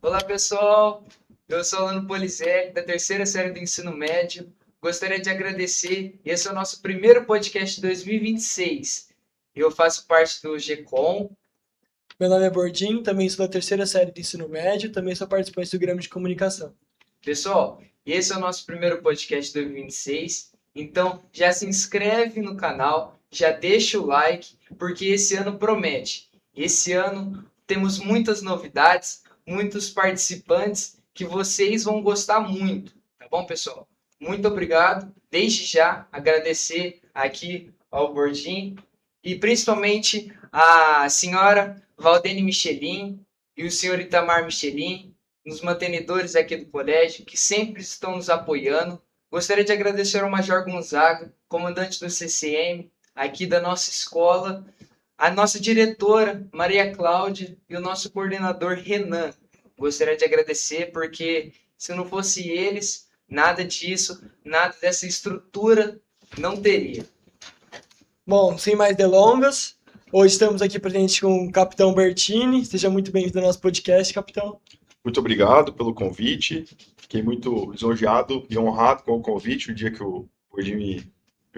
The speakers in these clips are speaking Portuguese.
Olá pessoal, eu sou o aluno Polizé, da terceira série do ensino médio. Gostaria de agradecer, esse é o nosso primeiro podcast de 2026. Eu faço parte do GCOM. Meu nome é Bordim, também sou da terceira série do ensino médio, também sou participante do Grêmio de Comunicação. Pessoal, esse é o nosso primeiro podcast de 2026, então já se inscreve no canal, já deixa o like, porque esse ano promete. Esse ano temos muitas novidades, muitos participantes que vocês vão gostar muito, tá bom, pessoal? Muito obrigado. Desde já agradecer aqui ao Bordim e principalmente a senhora Valdene Michelin e o senhor Itamar Michelin, nos mantenedores aqui do colégio, que sempre estão nos apoiando. Gostaria de agradecer ao Major Gonzaga, comandante do CCM, aqui da nossa escola, a nossa diretora, Maria Cláudia, e o nosso coordenador, Renan. Gostaria de agradecer porque, se não fosse eles, nada disso, nada dessa estrutura não teria. Bom, sem mais delongas, hoje estamos aqui presentes com o Capitão Bertini. Seja muito bem-vindo ao nosso podcast, Capitão. Muito obrigado pelo convite. Fiquei muito lisonjeado e honrado com o convite o dia que o Bordim me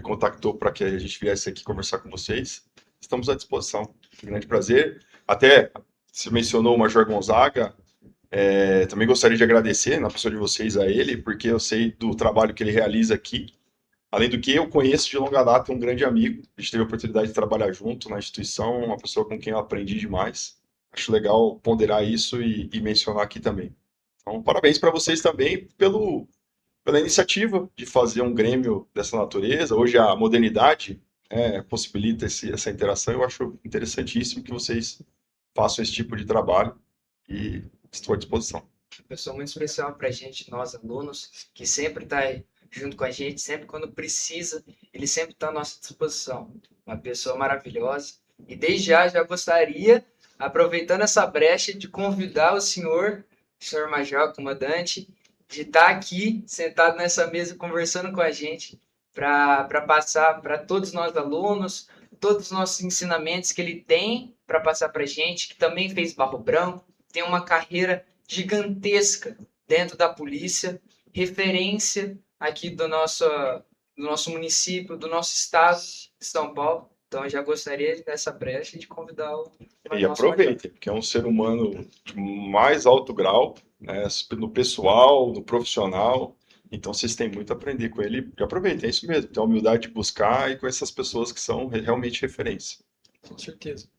contactou para que a gente viesse aqui conversar com vocês. Estamos à disposição. Um grande prazer. Até se mencionou o Major Gonzaga, também gostaria de agradecer, na pessoa de vocês, a ele, porque eu sei do trabalho que ele realiza aqui. Além do que, eu conheço de longa data um grande amigo. A gente teve a oportunidade de trabalhar junto na instituição, uma pessoa com quem eu aprendi demais. Acho legal ponderar isso e mencionar aqui também. Então, parabéns para vocês também pela iniciativa de fazer um Grêmio dessa natureza. Hoje a modernidade possibilita essa interação. Eu acho interessantíssimo que vocês façam esse tipo de trabalho e estou à disposição. Pessoa muito especial para a gente, nós alunos, que sempre está junto com a gente, sempre quando precisa, ele sempre está à nossa disposição. Uma pessoa maravilhosa. E desde já gostaria, aproveitando essa brecha, de convidar o senhor Major, comandante, de estar aqui, sentado nessa mesa, conversando com a gente, para passar para todos nós alunos, todos os nossos ensinamentos que ele tem para passar para a gente, que também fez Barro Branco, tem uma carreira gigantesca dentro da polícia, referência aqui do nosso município, do nosso estado de São Paulo. Então, eu já gostaria dessa brecha de convidar o E aproveitem, porque é um ser humano de mais alto grau, né, no pessoal, no profissional. Então, vocês têm muito a aprender com ele. E aproveitem, é isso mesmo. Ter a humildade de buscar e com essas pessoas que são realmente referência. Com certeza.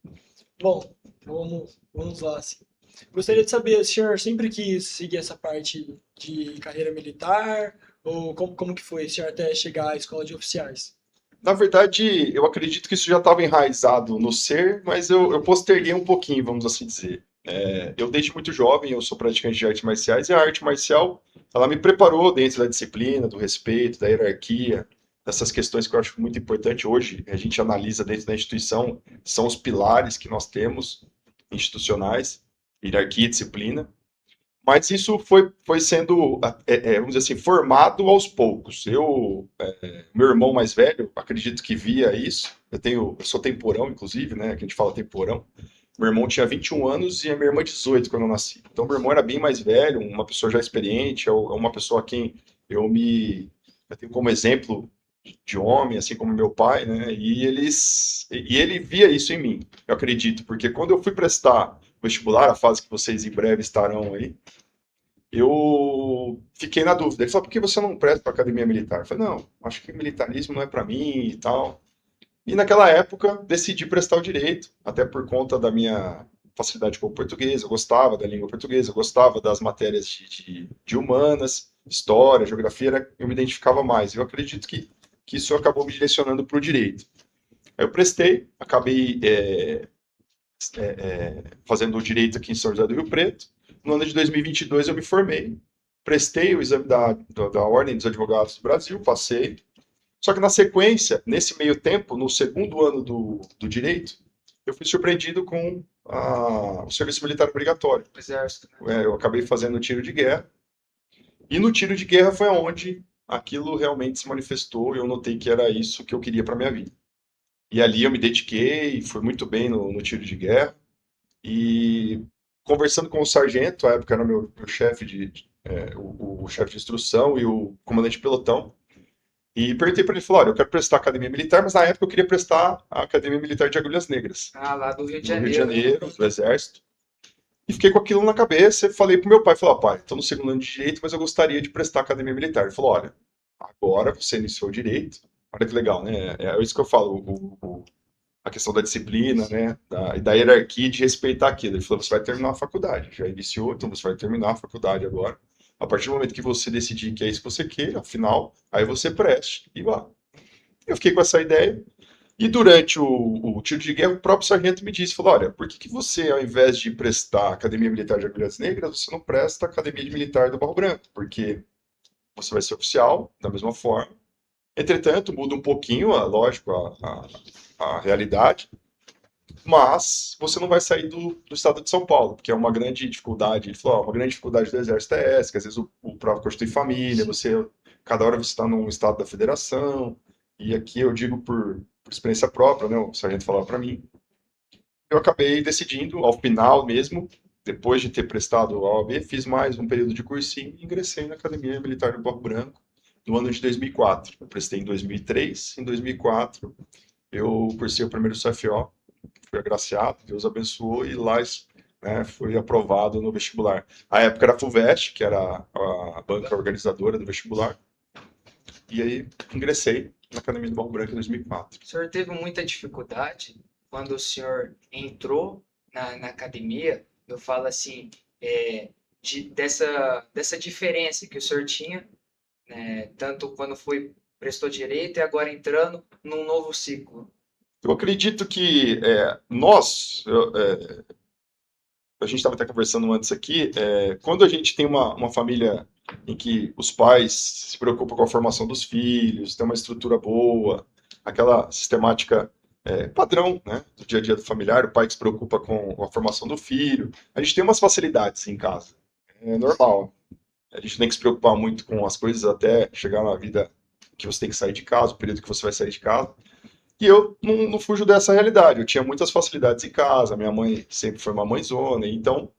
Bom, vamos lá. Assim. Gostaria de saber, o senhor sempre quis seguir essa parte de carreira militar? Ou como que foi o senhor até chegar à escola de oficiais? Na verdade, eu acredito que isso já estava enraizado no ser, mas eu posterguei um pouquinho, vamos assim dizer. Eu, desde muito jovem, eu sou praticante de artes marciais, e a arte marcial, ela me preparou dentro da disciplina, do respeito, da hierarquia, dessas questões que eu acho muito importante hoje, a gente analisa dentro da instituição, são os pilares que nós temos, institucionais, hierarquia e disciplina. Mas isso foi sendo, vamos dizer assim, formado aos poucos. Meu irmão mais velho, acredito que via isso. Eu sou temporão, inclusive, né? Que a gente fala temporão. Meu irmão tinha 21 anos e a minha irmã 18 quando eu nasci. Então, meu irmão era bem mais velho, uma pessoa já experiente, é uma pessoa a quem eu tenho como exemplo de homem, assim como meu pai, né? E ele via isso em mim, eu acredito, porque quando eu fui prestar vestibular, a fase que vocês em breve estarão aí, eu fiquei na dúvida. Ele falou, por que você não presta para academia militar? Eu falei, não, acho que militarismo não é para mim e tal. E naquela época decidi prestar o direito, até por conta da minha facilidade com o português, eu gostava da língua portuguesa, eu gostava das matérias de humanas, história, geografia, eu me identificava mais. Eu acredito que isso acabou me direcionando para o direito. Aí eu prestei, acabei fazendo o direito aqui em São José do Rio Preto. No ano de 2022 eu me formei, prestei o exame da Ordem dos Advogados do Brasil, passei. Só que na sequência, nesse meio tempo, no segundo ano do direito, eu fui surpreendido com o serviço militar obrigatório. Exército. Eu acabei fazendo o tiro de guerra. E no tiro de guerra foi onde aquilo realmente se manifestou e eu notei que era isso que eu queria para minha vida. E ali eu me dediquei, fui muito bem no tiro de guerra. E conversando com o sargento, à época era meu chefe o chefe de instrução e o comandante de pelotão, e perguntei para ele, falou, olha, eu quero prestar academia militar, mas na época eu queria prestar a Academia Militar de Agulhas Negras, Ah, lá do Rio de no Rio de Janeiro, né? Janeiro, do Exército. E fiquei com aquilo na cabeça e falei pro meu pai, falei, ó, pai, estou no segundo ano de Direito, mas eu gostaria de prestar Academia Militar. Ele falou, olha, agora você iniciou o Direito, olha que legal, né? É isso que eu falo, a questão da disciplina, né? Da hierarquia, de respeitar aquilo. Ele falou, você vai terminar a faculdade, já iniciou, então você vai terminar a faculdade agora. A partir do momento que você decidir que é isso que você quer, afinal, aí você preste e vá. Eu fiquei com essa ideia. E durante o tiro de guerra, o próprio sargento me disse, falou, olha, por que você, ao invés de prestar a Academia Militar de Agulhas Negras, você não presta a Academia Militar do Barro Branco? Porque você vai ser oficial, da mesma forma. Entretanto, muda um pouquinho, lógico, a realidade, mas você não vai sair do estado de São Paulo, porque é uma grande dificuldade. Ele falou, uma grande dificuldade do Exército é essa, que às vezes o próprio constitui família, cada hora você está num estado da federação, e aqui eu digo por experiência própria, né, o sargento falava para mim. Eu acabei decidindo, ao final mesmo, depois de ter prestado a OAB, fiz mais um período de cursinho e ingressei na Academia Militar do Barro Branco no ano de 2004. Eu prestei em 2003, em 2004 eu cursei o primeiro CFO, fui agraciado, Deus abençoou, e lá, né, fui aprovado no vestibular. A época era a FUVEST, que era a banca organizadora do vestibular, e aí ingressei na Academia do Barro Branco em 2004. O senhor teve muita dificuldade quando o senhor entrou na academia? Eu falo assim, dessa diferença que o senhor tinha, né, tanto quando prestou direito e agora entrando num novo ciclo. Eu acredito que a gente estava até conversando antes aqui, quando a gente tem uma família em que os pais se preocupam com a formação dos filhos, tem uma estrutura boa, aquela sistemática padrão, né, do dia a dia do familiar, o pai que se preocupa com a formação do filho, a gente tem umas facilidades em casa, é normal. A gente tem que se preocupar muito com as coisas até chegar na vida que você tem que sair de casa, o período que você vai sair de casa. E eu não fujo dessa realidade. Eu tinha muitas facilidades em casa, minha mãe sempre foi uma mãezona, então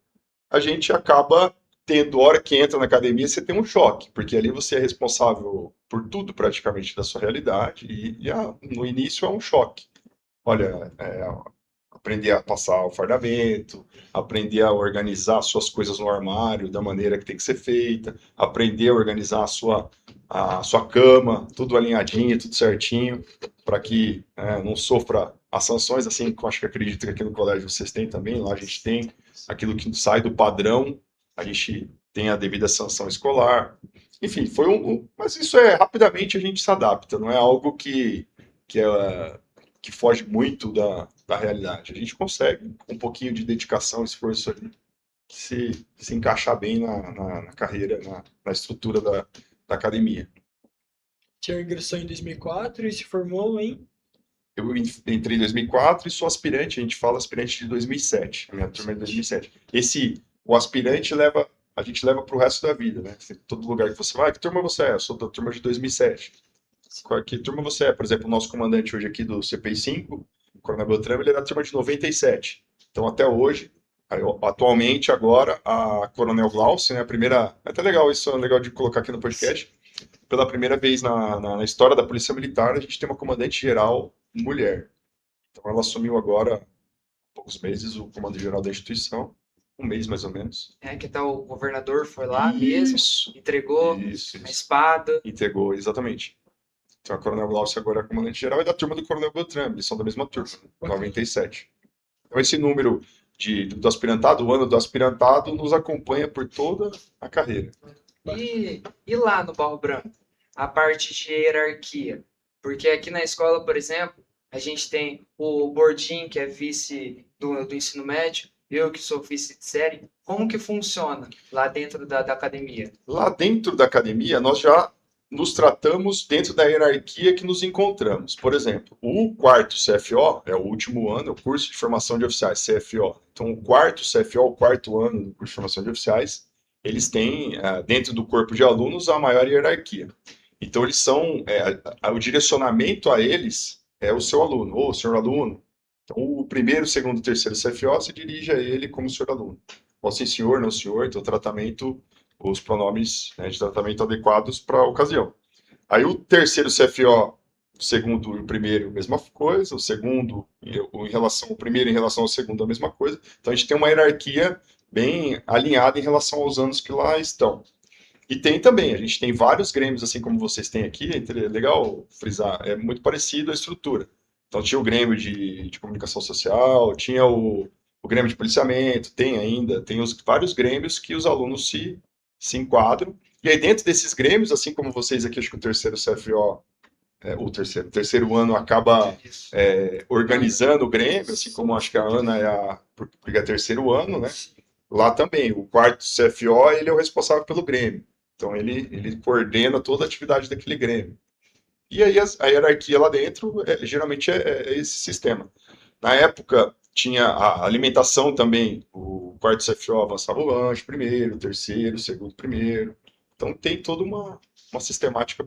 a gente acaba tendo, hora que entra na academia, você tem um choque, porque ali você é responsável por tudo praticamente da sua realidade, no início é um choque. Olha, aprender a passar o fardamento, aprender a organizar suas coisas no armário da maneira que tem que ser feita, aprender a organizar a sua cama, tudo alinhadinho, tudo certinho, para que não sofra as sanções, assim, que eu acho que acredito que aqui no colégio vocês têm também, lá a gente tem aquilo que sai do padrão, a gente tem a devida sanção escolar. Enfim, mas isso rapidamente a gente se adapta, não é algo que foge muito da realidade. A gente consegue, com um pouquinho de dedicação, esforço ali, se encaixar bem na carreira, na estrutura da academia. O senhor ingressou em 2004 e se formou em... Eu entrei em 2004 e sou aspirante, a gente fala aspirante de 2007, a minha turma é de 2007. O aspirante a gente leva para o resto da vida, né? Todo lugar que você vai, que turma você é? Eu sou da turma de 2007. Que turma você é? Por exemplo, o nosso comandante hoje aqui do CPI 5, o Coronel Beltrame, ele é da turma de 97. Então, até hoje, atualmente, agora, a Coronel Glaucia, né, a primeira... É até legal isso, é legal de colocar aqui no podcast. Pela primeira vez na história da Polícia Militar, a gente tem uma comandante-geral mulher. Então, ela assumiu agora, há poucos meses, o comando-geral da instituição. Um mês, mais ou menos. Que tal o governador foi lá mesmo, entregou Isso. a espada. Entregou, exatamente. Então, a Coronel Glaucia agora é comandante-geral e da turma do Coronel Beltrame, eles são da mesma turma, 97. Então, esse número do aspirantado, o ano do aspirantado, nos acompanha por toda a carreira. E lá no Barro Branco, a parte de hierarquia? Porque aqui na escola, por exemplo, a gente tem o Bordim, que é vice do ensino médio, eu que sou vice de série. Como que funciona lá dentro da academia? Lá dentro da academia, nós já nos tratamos dentro da hierarquia que nos encontramos. Por exemplo, o quarto CFO é o último ano, é o curso de formação de oficiais, CFO. Então, o quarto CFO, o quarto ano do curso de formação de oficiais, eles têm, dentro do corpo de alunos, a maior hierarquia. Então, eles são, o direcionamento a eles é o seu aluno, ou o senhor aluno. Então, o primeiro, segundo, terceiro CFO se dirige a ele como senhor aluno. Pode ser senhor, não senhor, então o tratamento, os pronomes, né, de tratamento adequados para a ocasião. Aí o terceiro CFO, o segundo e o primeiro, mesma coisa, o segundo em relação ao primeiro em relação ao segundo, a mesma coisa. Então a gente tem uma hierarquia bem alinhada em relação aos anos que lá estão. E tem também, a gente tem vários grêmios, assim como vocês têm aqui, é legal frisar, é muito parecido a estrutura. Então tinha o Grêmio de comunicação social, tinha o Grêmio de policiamento, tem ainda, tem vários grêmios que os alunos se enquadram. E aí dentro desses grêmios, assim como vocês aqui, acho que o terceiro CFO, o terceiro ano acaba organizando o Grêmio, assim como acho que a Ana porque é terceiro ano, né? Lá também, o quarto CFO, ele é o responsável pelo Grêmio. Então ele coordena toda a atividade daquele Grêmio. E aí a hierarquia lá dentro geralmente é esse sistema. Na época tinha a alimentação também, o quarto CFO avançava o lanche primeiro, o terceiro, o segundo primeiro. Então tem toda uma sistemática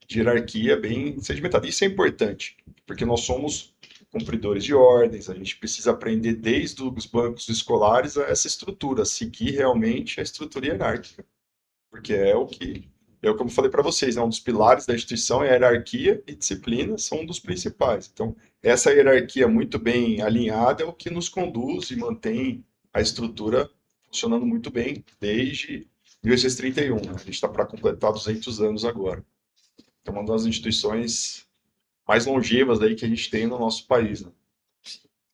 de hierarquia bem sedimentada. Isso é importante, porque nós somos cumpridores de ordens, a gente precisa aprender desde os bancos escolares essa estrutura, seguir realmente a estrutura hierárquica, porque como eu falei para vocês, né, um dos pilares da instituição é a hierarquia e disciplina são um dos principais. Então, essa hierarquia muito bem alinhada é o que nos conduz e mantém a estrutura funcionando muito bem desde 1831. Né? A gente está para completar 200 anos agora. É uma das instituições mais longevas aí que a gente tem no nosso país. Né?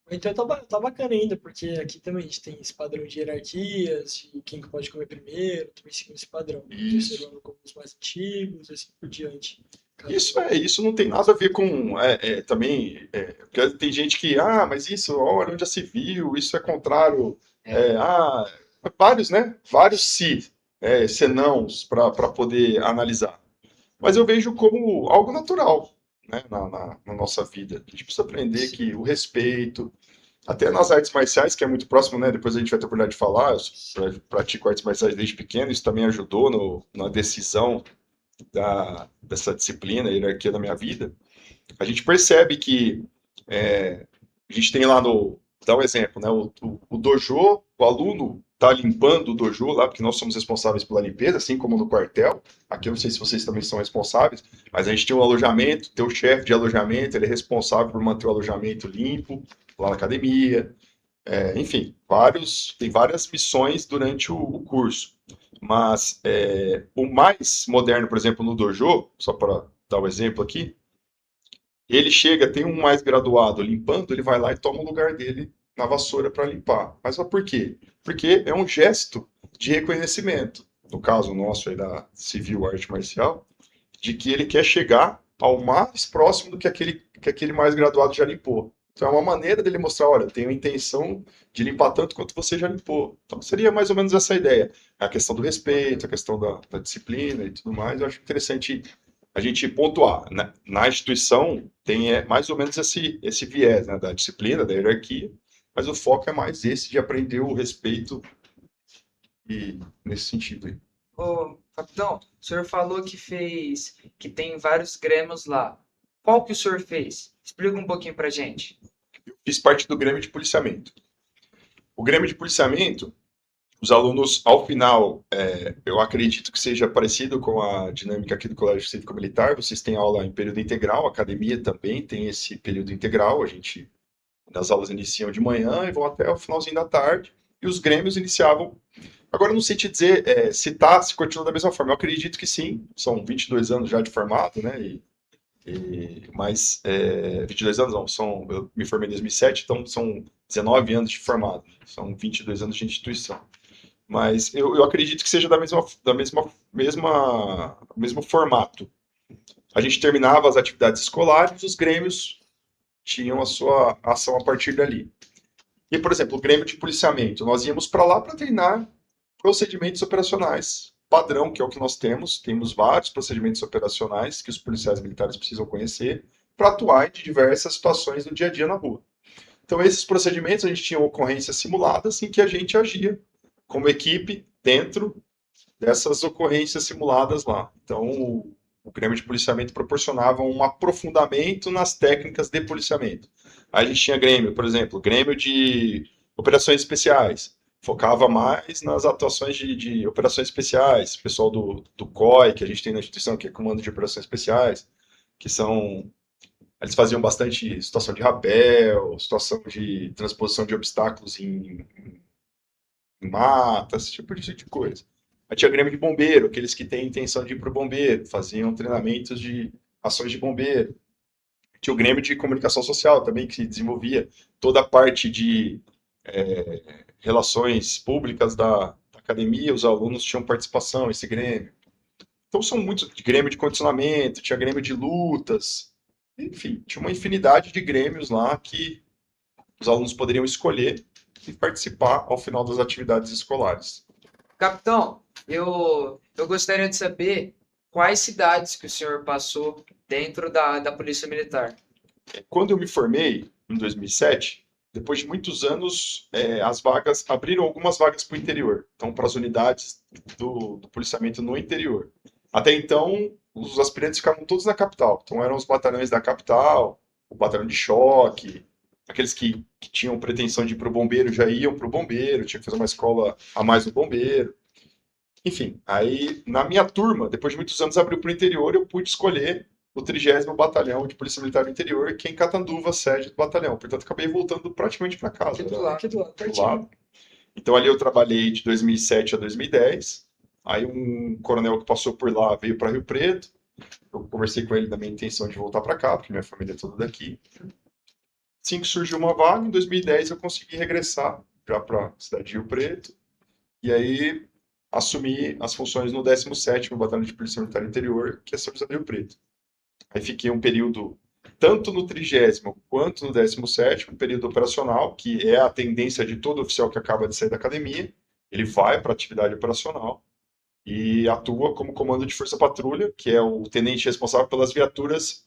Então tá bacana ainda, porque aqui também a gente tem esse padrão de hierarquias, de quem que pode comer primeiro, também seguindo esse padrão. Isso. Terceiro ano como os mais antigos, assim por diante. Isso não tem nada a ver com também, porque tem gente que, mas isso, olha onde já se viu, isso é contrário, vários, né? Vários senãos para poder analisar. Mas eu vejo como algo natural, né, na nossa vida. A gente precisa aprender que o respeito, até nas artes marciais, que é muito próximo, né? Depois a gente vai ter a oportunidade de falar, eu pratico artes marciais desde pequeno, isso também ajudou na decisão dessa disciplina, hierarquia da minha vida. A gente percebe que a gente tem lá dá um exemplo, né? O dojo, o aluno está limpando o dojo lá, porque nós somos responsáveis pela limpeza, assim como no quartel. Aqui eu não sei se vocês também são responsáveis, mas a gente tem um alojamento, tem o chefe de alojamento, ele é responsável por manter o alojamento limpo lá na academia. Enfim, tem várias missões durante o curso. Mas o mais moderno, por exemplo, no dojo, só para dar um exemplo aqui, ele chega, tem um mais graduado limpando, ele vai lá e toma o lugar dele na vassoura para limpar. Mas por quê? Porque é um gesto de reconhecimento, no caso nosso aí da civil arte marcial, de que ele quer chegar ao mais próximo do que aquele mais graduado já limpou. Então é uma maneira dele mostrar, olha, eu tenho a intenção de limpar tanto quanto você já limpou. Então seria mais ou menos essa ideia. A questão do respeito, a questão da disciplina e tudo mais. Eu acho interessante a gente pontuar. Né? Na instituição tem mais ou menos esse viés, né, da disciplina, da hierarquia, mas o foco é mais esse de aprender o respeito e nesse sentido aí. Ô, capitão, o senhor falou que tem vários grêmios lá. Qual que o senhor fez? Explica um pouquinho pra gente. Eu fiz parte do Grêmio de Policiamento. O Grêmio de Policiamento, os alunos, ao final, eu acredito que seja parecido com a dinâmica aqui do Colégio Cívico Militar. Vocês têm aula em período integral, a academia também tem esse período integral. As aulas iniciam de manhã e vão até o finalzinho da tarde. E os grêmios iniciavam. Agora, não sei te dizer se continua da mesma forma. Eu acredito que sim. São 22 anos já de formado, né? Mas 22 anos não, eu me formei em 2007, então são 19 anos de formado. São 22 anos de instituição. Mas eu acredito que seja mesmo formato. A gente terminava as atividades escolares, os grêmios tinham a sua ação a partir dali. E, por exemplo, o Grêmio de Policiamento, nós íamos para lá para treinar procedimentos operacionais padrão, que é o que nós temos. Temos vários procedimentos operacionais que os policiais militares precisam conhecer para atuar em diversas situações no dia a dia na rua. Então, esses procedimentos, a gente tinha ocorrências simuladas em que a gente agia como equipe dentro dessas ocorrências simuladas lá. Então, O Grêmio de policiamento proporcionava um aprofundamento nas técnicas de policiamento. Aí a gente tinha Grêmio, por exemplo, Grêmio de operações especiais. Focava mais nas atuações de operações especiais. O pessoal do COI, que a gente tem na instituição, que é Comando de Operações Especiais, que são... Eles faziam bastante situação de rapel, situação de transposição de obstáculos em mata, esse tipo de coisa. Aí tinha Grêmio de bombeiro, aqueles que têm intenção de ir para o bombeiro, faziam treinamentos de ações de bombeiro. Tinha o Grêmio de comunicação social também, que desenvolvia toda a parte de relações públicas da academia, os alunos tinham participação nesse Grêmio. Então são muitos Grêmio de condicionamento, tinha Grêmio de lutas, enfim, tinha uma infinidade de grêmios lá que os alunos poderiam escolher e participar ao final das atividades escolares. Capitão, eu gostaria de saber quais cidades que o senhor passou dentro da Polícia Militar. Quando eu me formei, em 2007, depois de muitos anos, abriram algumas vagas para o interior, então para as unidades do policiamento no interior. Até então, os aspirantes ficavam todos na capital, então eram os batalhões da capital, o batalhão de choque, aqueles que tinham pretensão de ir para o bombeiro já iam para o bombeiro, tinha que fazer uma escola a mais no bombeiro. Enfim, aí na minha turma, depois de muitos anos abriu para o interior, eu pude escolher o 30º Batalhão de Polícia Militar do Interior, que é em Catanduva, sede do batalhão. Portanto, acabei voltando praticamente para casa. Aqui do lado, Do pertinho. lado. Então ali eu trabalhei de 2007 a 2010. Aí um coronel que passou por lá veio para Rio Preto. Eu conversei com ele da minha intenção de voltar para cá, porque minha família é toda daqui. Assim que surgiu uma vaga, em 2010 eu consegui regressar já para a cidade de Rio Preto. E aí assumi as funções no 17º Batalhão de Polícia Militar do Interior, que é São José do Rio Preto. Aí fiquei um período, tanto no 30º quanto no 17º, um período operacional, que é a tendência de todo oficial que acaba de sair da academia. Ele vai para a atividade operacional e atua como comando de força patrulha, que é o tenente responsável pelas viaturas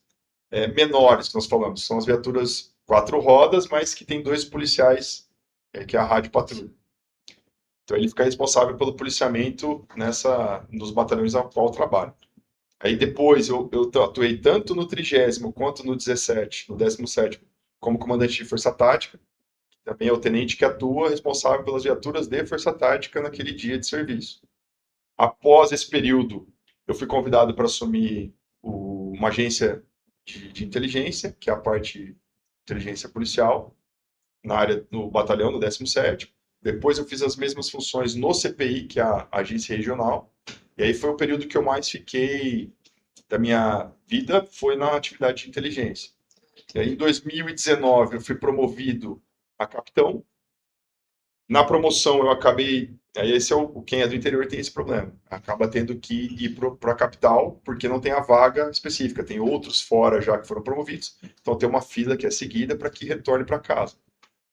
menores que nós falamos. São as viaturas 4 rodas, mas que tem 2 policiais, que é a rádio patrulha. Então ele fica responsável pelo policiamento nos batalhões ao qual trabalho. Aí depois eu atuei tanto no 30º quanto no 17º, no 17º, como comandante de força tática. Também é o tenente que atua responsável pelas viaturas de força tática naquele dia de serviço. Após esse período, eu fui convidado para assumir uma agência de inteligência, que é a parte de inteligência policial, no batalhão, no 17º. Depois eu fiz as mesmas funções no CPI, que é a agência regional. E aí foi o período que eu mais fiquei da minha vida, foi na atividade de inteligência. E aí, em 2019 eu fui promovido a capitão. Na promoção eu acabei, aí quem é do interior tem esse problema, acaba tendo que ir para a capital, porque não tem a vaga específica, tem outros fora já que foram promovidos, então tem uma fila que é seguida para que retorne para casa.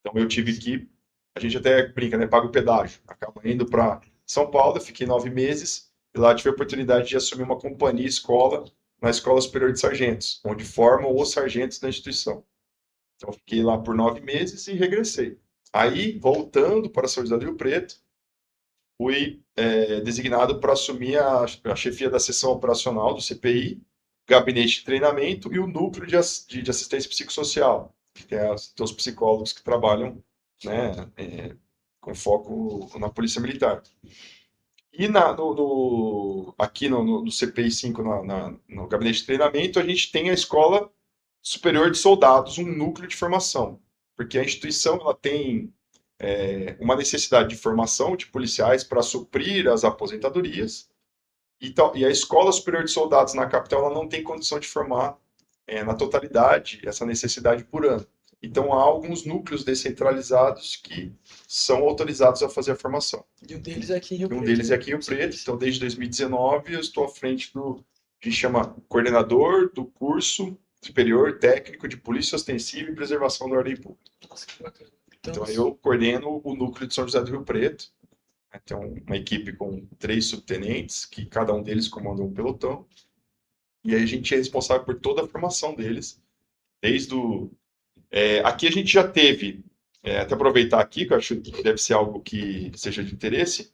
Então eu tive que, a gente até brinca, né, paga o pedágio, acaba indo para São Paulo, eu fiquei 9 meses, e lá tive a oportunidade de assumir uma companhia escola na Escola Superior de Sargentos, onde formam os sargentos da instituição. Então fiquei lá por 9 meses e regressei. Aí, voltando para São José do Rio Preto, fui designado para assumir a chefia da seção operacional do CPI, gabinete de treinamento e o núcleo de assistência psicossocial, que tem os psicólogos que trabalham, né, com foco na Polícia Militar. E aqui no CPI 5, no gabinete de treinamento, a gente tem a Escola Superior de Soldados, um núcleo de formação, porque a instituição ela tem uma necessidade de formação de policiais para suprir as aposentadorias, e a Escola Superior de Soldados na capital ela não tem condição de formar na totalidade essa necessidade por ano. Então, há alguns núcleos descentralizados que são autorizados a fazer a formação. E um deles é aqui em Rio Preto. Um deles é aqui em Rio Preto. Então, desde 2019, eu estou à frente que chama coordenador do curso superior técnico de Polícia Ostensiva e Preservação da Ordem Pública. Nossa, que bacana. Então, eu coordeno o núcleo de São José do Rio Preto. Tem uma equipe com 3 subtenentes, que cada um deles comanda um pelotão. E aí a gente é responsável por toda a formação deles, desde aqui a gente já teve, até aproveitar aqui, que eu acho que deve ser algo que seja de interesse,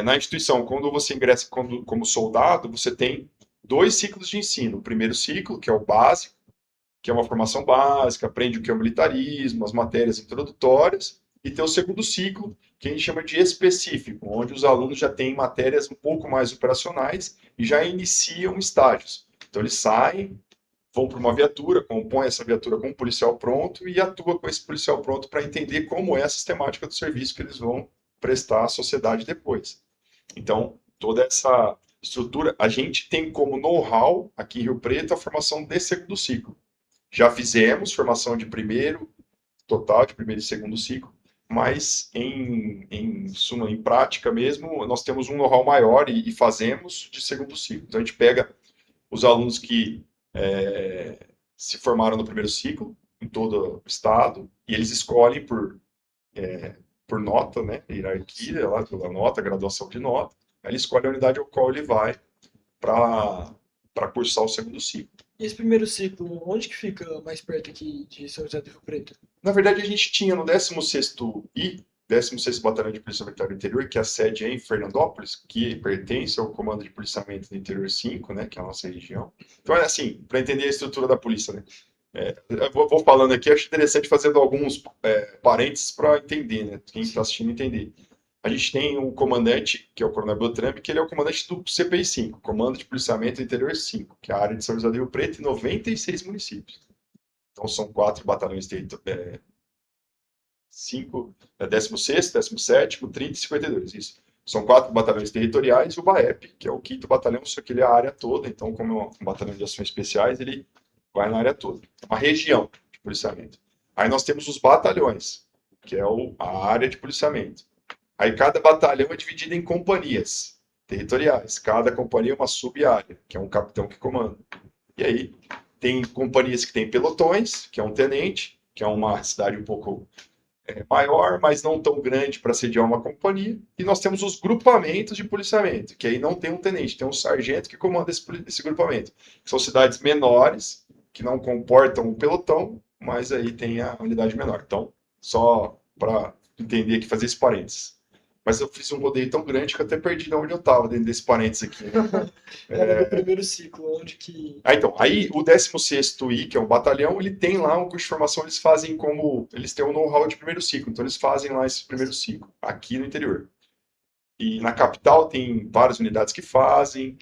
na instituição, quando você ingressa como soldado, você tem 2 ciclos de ensino. O primeiro ciclo, que é o básico, que é uma formação básica, aprende o que é o militarismo, as matérias introdutórias, e tem o segundo ciclo, que a gente chama de específico, onde os alunos já têm matérias um pouco mais operacionais e já iniciam estágios. Então eles saem, vão para uma viatura, compõem essa viatura com um policial pronto e atua com esse policial pronto para entender como é a sistemática do serviço que eles vão prestar à sociedade depois. Então, toda essa estrutura, a gente tem como know-how aqui em Rio Preto a formação de segundo ciclo. Já fizemos formação de primeiro, total, de primeiro e segundo ciclo, mas suma, em prática mesmo, nós temos um know-how maior e fazemos de segundo ciclo. Então, a gente pega os alunos que se formaram no primeiro ciclo, em todo o estado, e eles escolhem por nota, né, hierarquia, lá, pela nota, graduação de nota, aí ele escolhe a unidade ao qual ele vai para cursar o segundo ciclo. E esse primeiro ciclo, onde que fica mais perto aqui de São José do Rio Preto? Na verdade, a gente tinha no 16º I, 16º Batalhão de Polícia Militar do Interior, que a sede é em Fernandópolis, que pertence ao Comando de Policiamento do Interior 5, né, que é a nossa região. Então, é assim, para entender a estrutura da polícia, né? Eu vou falando aqui, acho interessante fazendo alguns parênteses para entender, né? Quem está assistindo entender. A gente tem um comandante, que é o Coronel Beltrame, que ele é o comandante do CPI 5, Comando de Policiamento do Interior 5, que é a área de São José do Rio Preto, e 96 municípios. Então, são 4 batalhões territoriais. 16º, 17º, 30 e 52, isso. São 4 batalhões territoriais e o BAEP, que é o 5º batalhão, só que ele é a área toda, então como é um batalhão de ações especiais, ele vai na área toda. É uma região de policiamento. Aí nós temos os batalhões, que é a área de policiamento. Aí cada batalhão é dividido em companhias territoriais. Cada companhia é uma sub-área, que é um capitão que comanda. E aí tem companhias que têm pelotões, que é um tenente, que é uma cidade um pouco maior, mas não tão grande para sediar uma companhia. E nós temos os grupamentos de policiamento, que aí não tem um tenente, tem um sargento que comanda esse grupamento. São cidades menores, que não comportam um pelotão, mas aí tem a unidade menor. Então, só para entender aqui, fazer esse parênteses. Mas eu fiz um rodeio tão grande que eu até perdi de onde eu estava dentro desse parênteses aqui. No primeiro ciclo, onde que... Então, aí o 16º I, que é um batalhão, ele tem lá um curso de formação, eles fazem eles têm um know-how de primeiro ciclo, então eles fazem lá esse primeiro ciclo, aqui no interior. E na capital tem várias unidades que fazem,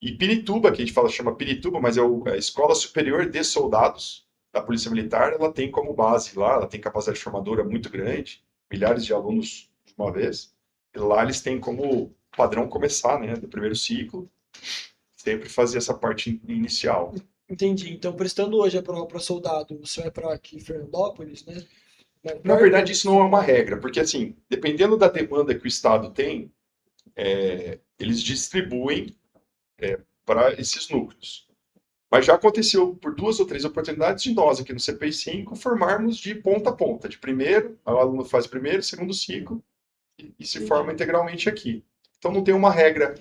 e Pirituba, que a gente chama Pirituba, mas é a Escola Superior de Soldados da Polícia Militar, ela tem como base lá, ela tem capacidade formadora muito grande, milhares de alunos de uma vez. E lá eles têm como padrão começar, né, do primeiro ciclo, sempre fazer essa parte inicial. Entendi. Então, prestando hoje a prova para soldado, você vai para aqui Fernandópolis, né? Na verdade, isso não é uma regra, porque assim, dependendo da demanda que o Estado tem, eles distribuem para esses núcleos. Mas já aconteceu por 2 ou 3 oportunidades de nós aqui no CPI 5 formarmos de ponta a ponta. De primeiro, o aluno faz primeiro, segundo ciclo, e se forma integralmente aqui. Então não tem uma regra,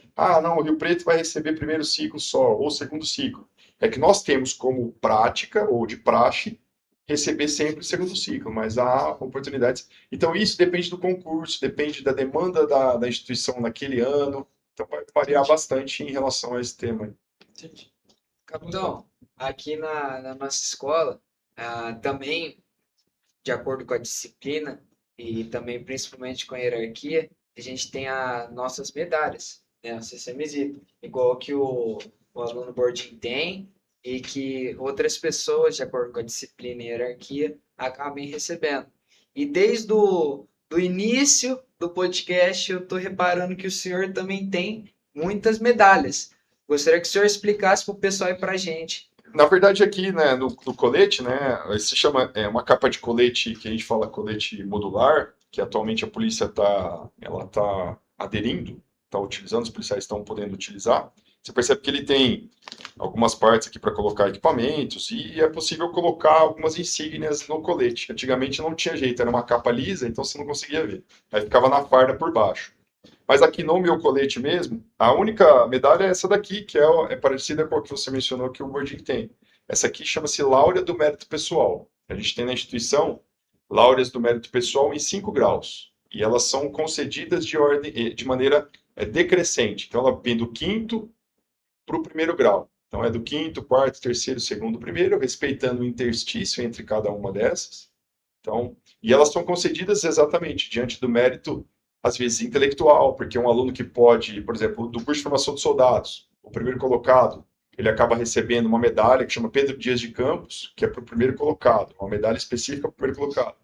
não, o Rio Preto vai receber primeiro ciclo só, ou segundo ciclo. É que nós temos como prática, ou de praxe, receber sempre o segundo ciclo, mas há oportunidades. Então isso depende do concurso, depende da demanda da instituição naquele ano, então vai variar bastante em relação a esse tema. Entendi. Capitão, aqui na nossa escola, também, de acordo com a disciplina e também principalmente com a hierarquia, a gente tem as nossas medalhas, né, a CCMZ, igual que o aluno boarding tem e que outras pessoas, de acordo com a disciplina e hierarquia, acabem recebendo. E desde do início do podcast, eu estou reparando que o senhor também tem muitas medalhas. Gostaria que o senhor explicasse para o pessoal e para a gente. Na verdade, aqui, né, no colete, né, se chama uma capa de colete que a gente fala colete modular, que atualmente a polícia está aderindo, está utilizando, os policiais estão podendo utilizar. Você percebe que ele tem algumas partes aqui para colocar equipamentos e é possível colocar algumas insígnias no colete. Antigamente não tinha jeito, era uma capa lisa, então você não conseguia ver. Aí ficava na farda por baixo. Mas aqui no meu colete mesmo, a única medalha é essa daqui, que é parecida com a que você mencionou que o boarding tem. Essa aqui chama-se Laurea do Mérito Pessoal. A gente tem na instituição Laureas do Mérito Pessoal em 5 graus. E elas são concedidas de maneira decrescente. Então ela vem do 5º para o primeiro grau. Então, é do quinto, quarto, terceiro, segundo, primeiro, respeitando o interstício entre cada uma dessas. Então, e elas são concedidas exatamente diante do mérito, às vezes, intelectual, porque um aluno que pode, por exemplo, do curso de formação de soldados, o primeiro colocado, ele acaba recebendo uma medalha que chama Pedro Dias de Campos, que é para o primeiro colocado, uma medalha específica para o primeiro colocado.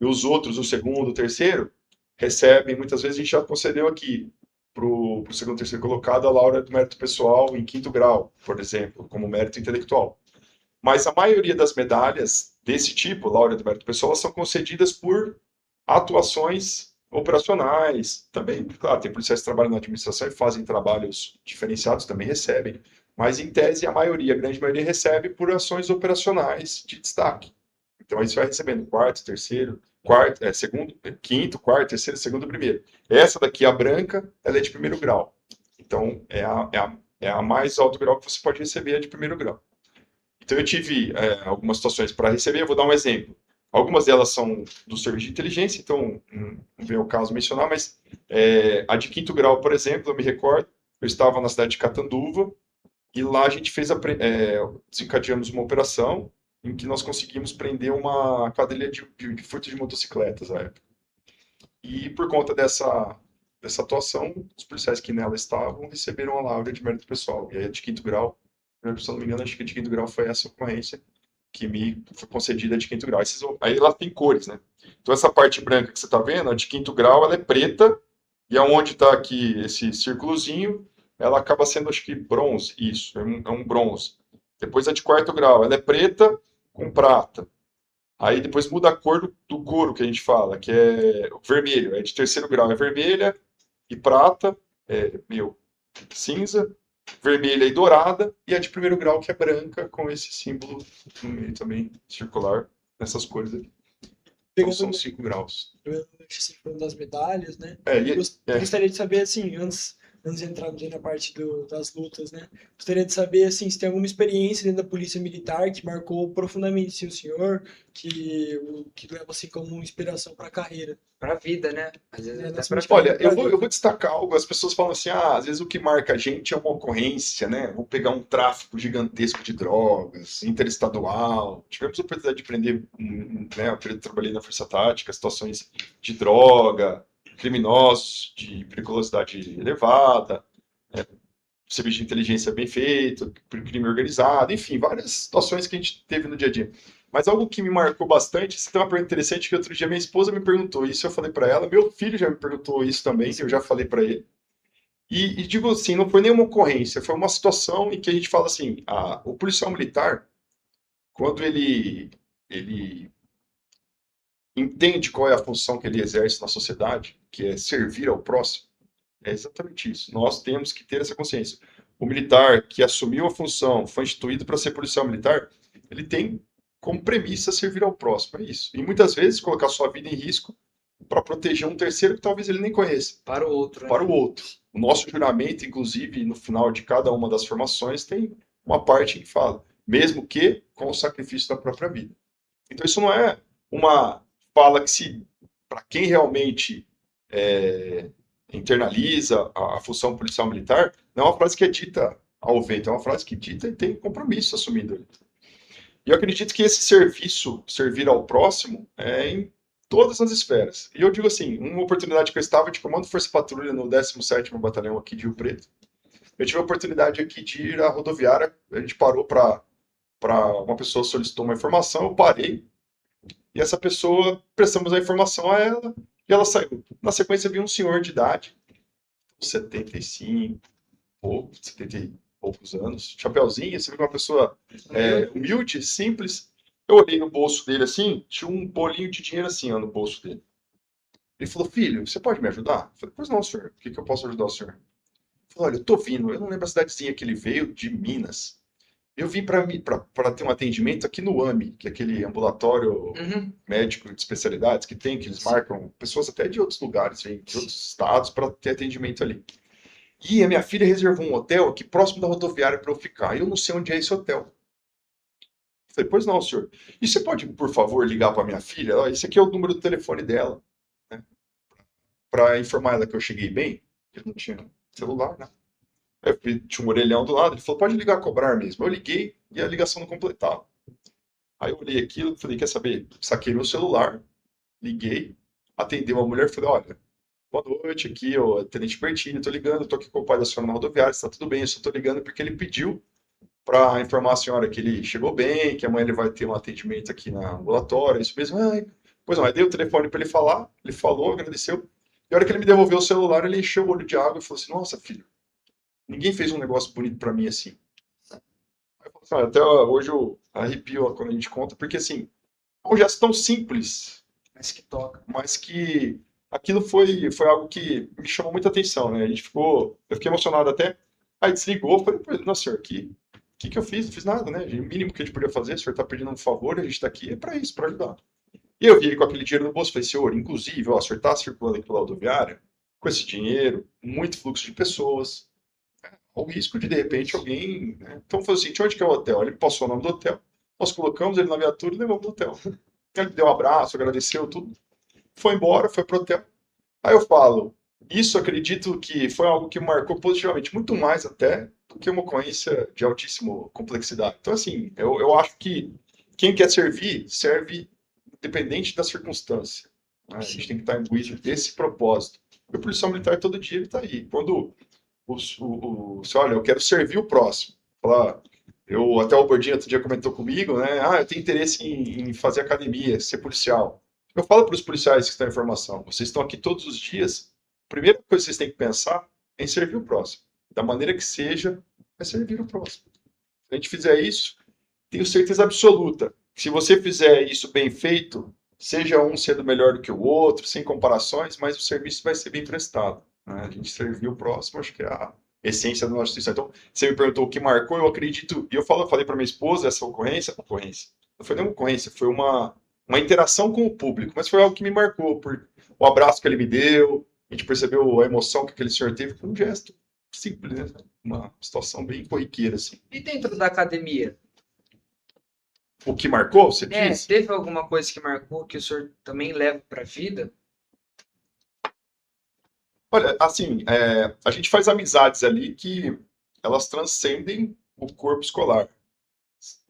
E os outros, o segundo, o terceiro, recebem, muitas vezes a gente já concedeu aqui, para o segundo e terceiro colocado, a Laura do Mérito Pessoal em quinto grau, por exemplo, como mérito intelectual. Mas a maioria das medalhas desse tipo, Laura do Mérito Pessoal, são concedidas por atuações operacionais. Também, claro, tem policiais que trabalham na administração e fazem trabalhos diferenciados, também recebem. Mas, em tese, a grande maioria recebe por ações operacionais de destaque. Então, aí você vai recebendo quarto, terceiro, segundo, quinto, quarto, terceiro, segundo, primeiro. Essa daqui, a branca, ela é de primeiro grau. Então, é a mais alto grau que você pode receber, é de primeiro grau. Então, eu tive algumas situações para receber, eu vou dar um exemplo. Algumas delas são do serviço de inteligência, então não vem o caso mencionar, mas a de quinto grau, por exemplo, eu me recordo, eu estava na cidade de Catanduva, e lá a gente desencadeamos uma operação em que nós conseguimos prender uma quadrilha de furto de motocicletas à época. E por conta dessa atuação, os policiais que nela estavam receberam a Laura de Mérito Pessoal. E aí, de quinto grau, se não me engano, acho que de quinto grau foi essa ocorrência que me foi concedida de quinto grau. Aí ela tem cores, né? Então essa parte branca que você está vendo, a de quinto grau, ela é preta, e aonde está aqui esse círculozinho, ela acaba sendo, acho que, bronze. Isso, é um bronze. Depois a de quarto grau, ela é preta com prata. Aí depois muda a cor do couro que a gente fala, que é o vermelho. Aí de terceiro grau é vermelha e prata, meio cinza, vermelha e dourada, e a de primeiro grau que é branca, com esse símbolo no meio também, circular, nessas cores aqui. Então são 5 graus. Você falou das medalhas, né? Eu Gostaria de saber, assim, antes de entrarmos aí na parte das lutas, né? Gostaria de saber, assim, se tem alguma experiência dentro da Polícia Militar que marcou profundamente assim, o senhor, que leva, assim, como inspiração para a carreira. Pra vida, né? Às vezes até pra Olha, eu vou destacar algo. As pessoas falam assim, às vezes o que marca a gente é uma ocorrência, né? Vou pegar um tráfico gigantesco de drogas, interestadual. Tivemos a oportunidade de prender, né? Eu trabalhei na Força Tática, situações de droga, criminosos de periculosidade elevada, serviço de inteligência bem feito, crime organizado, enfim, várias situações que a gente teve no dia a dia. Mas algo que me marcou bastante, você tem uma pergunta interessante que outro dia minha esposa me perguntou isso, eu falei para ela, meu filho já me perguntou isso também, eu já falei para ele. E digo assim, não foi nenhuma ocorrência, foi uma situação em que a gente fala assim, o policial militar, quando ele entende qual é a função que ele exerce na sociedade, que é servir ao próximo, é exatamente isso. Nós temos que ter essa consciência. O militar que assumiu a função, foi instituído para ser policial militar, ele tem como premissa servir ao próximo, é isso. E muitas vezes colocar sua vida em risco para proteger um terceiro que talvez ele nem conheça. Para o outro, né? Para o outro. O nosso juramento, inclusive, no final de cada uma das formações, tem uma parte que fala, mesmo que com o sacrifício da própria vida. Então isso não é uma fala que para quem realmente internaliza a função policial militar, não é uma frase que é dita ao vento, é uma frase que dita e tem compromisso assumido. E eu acredito que esse servir ao próximo, é em todas as esferas. E eu digo assim, uma oportunidade que eu estava de comando Força Patrulha no 17º Batalhão aqui de Rio Preto, eu tive a oportunidade aqui de ir à rodoviária, a gente parou para uma pessoa solicitou uma informação, eu parei, e essa pessoa, prestamos a informação a ela, e ela saiu. Na sequência, vi um senhor de idade, 75, 70 e poucos anos, chapeuzinho, você vê uma pessoa humilde, simples. Eu olhei no bolso dele assim, tinha um bolinho de dinheiro assim no bolso dele. Ele falou, filho, você pode me ajudar? Eu falei, pois não, senhor, o que eu posso ajudar o senhor? Ele falou, olha, eu tô vindo, eu não lembro a cidadezinha que ele veio, de Minas. Eu vim para ter um atendimento aqui no AMI, que é aquele ambulatório médico de especialidades que tem, que eles marcam pessoas até de outros lugares, de outros estados, para ter atendimento ali. E a minha filha reservou um hotel aqui próximo da rodoviária para eu ficar. Eu não sei onde é esse hotel. Eu falei, pois não, senhor. E você pode, por favor, ligar para minha filha? Esse aqui é o número do telefone dela, né? Para informar ela que eu cheguei bem. Eu não tinha celular, né? Aí tinha um orelhão do lado, ele falou, pode ligar a cobrar mesmo. Eu liguei e a ligação não completava. Aí eu olhei aquilo, falei, quer saber? Saquei meu celular, liguei, atendeu uma mulher, falei, olha, boa noite, aqui, ó, Tenente Bertini, tô ligando, tô aqui com o pai da senhora na rodoviária, está tudo bem, eu só tô ligando porque ele pediu para informar a senhora que ele chegou bem, que amanhã ele vai ter um atendimento aqui na ambulatória, isso mesmo. Ai, pois não, aí dei o telefone para ele falar, ele falou, agradeceu. E a hora que ele me devolveu o celular, ele encheu o olho de água e falou assim, nossa, filho, ninguém fez um negócio bonito para mim assim. Aí eu falei assim, "Olha, até hoje eu arrepio quando a gente conta, porque assim, é um gesto tão simples, Mas que toca. mas que aquilo foi algo que me chamou muita atenção, né? Eu fiquei emocionado até. Aí desligou, falei, pô, nossa senhor, que eu fiz? Não fiz nada, né? O mínimo que a gente podia fazer, o senhor está pedindo um favor, a gente está aqui, é para isso, para ajudar. E eu vi ele com aquele dinheiro no bolso, falei, senhor, inclusive, ó, o senhor está circulando aqui pela rodoviária, com esse dinheiro, muito fluxo de pessoas, o risco de repente alguém, né? Então foi assim, onde que é o hotel? Ele passou o nome do hotel, nós colocamos ele na viatura e levamos do hotel. Ele deu um abraço, agradeceu, tudo, foi embora, foi pro hotel. Aí eu falo, isso acredito que foi algo que marcou positivamente, muito mais até do que uma ocorrência de altíssima complexidade. Então, assim, eu acho que quem quer servir, serve independente da circunstância, né? A gente tem que estar imbuído desse propósito. O policial militar todo dia ele está aí. Quando você olha, eu quero servir o próximo. Falar, até o Bordinho outro dia comentou comigo, né? Ah, eu tenho interesse em fazer academia, ser policial. Eu falo para os policiais que estão em formação, vocês estão aqui todos os dias, a primeira coisa que vocês têm que pensar é em servir o próximo. Da maneira que seja, é servir o próximo. Se a gente fizer isso, tenho certeza absoluta que se você fizer isso bem feito, seja um sendo melhor do que o outro, sem comparações, mas o serviço vai ser bem prestado, né? A gente servir o próximo, acho que é a essência da nossa instituição. Então, você me perguntou o que marcou, eu acredito, e eu falei para minha esposa essa ocorrência, não foi nem uma ocorrência, foi uma interação com o público, mas foi algo que me marcou, por o abraço que ele me deu, a gente percebeu a emoção que aquele senhor teve com um gesto simples, né? Uma situação bem corriqueira, assim. E dentro da academia? O que marcou, você diz? Teve alguma coisa que marcou que o senhor também leva para a vida? Olha, assim, a gente faz amizades ali que elas transcendem o corpo escolar.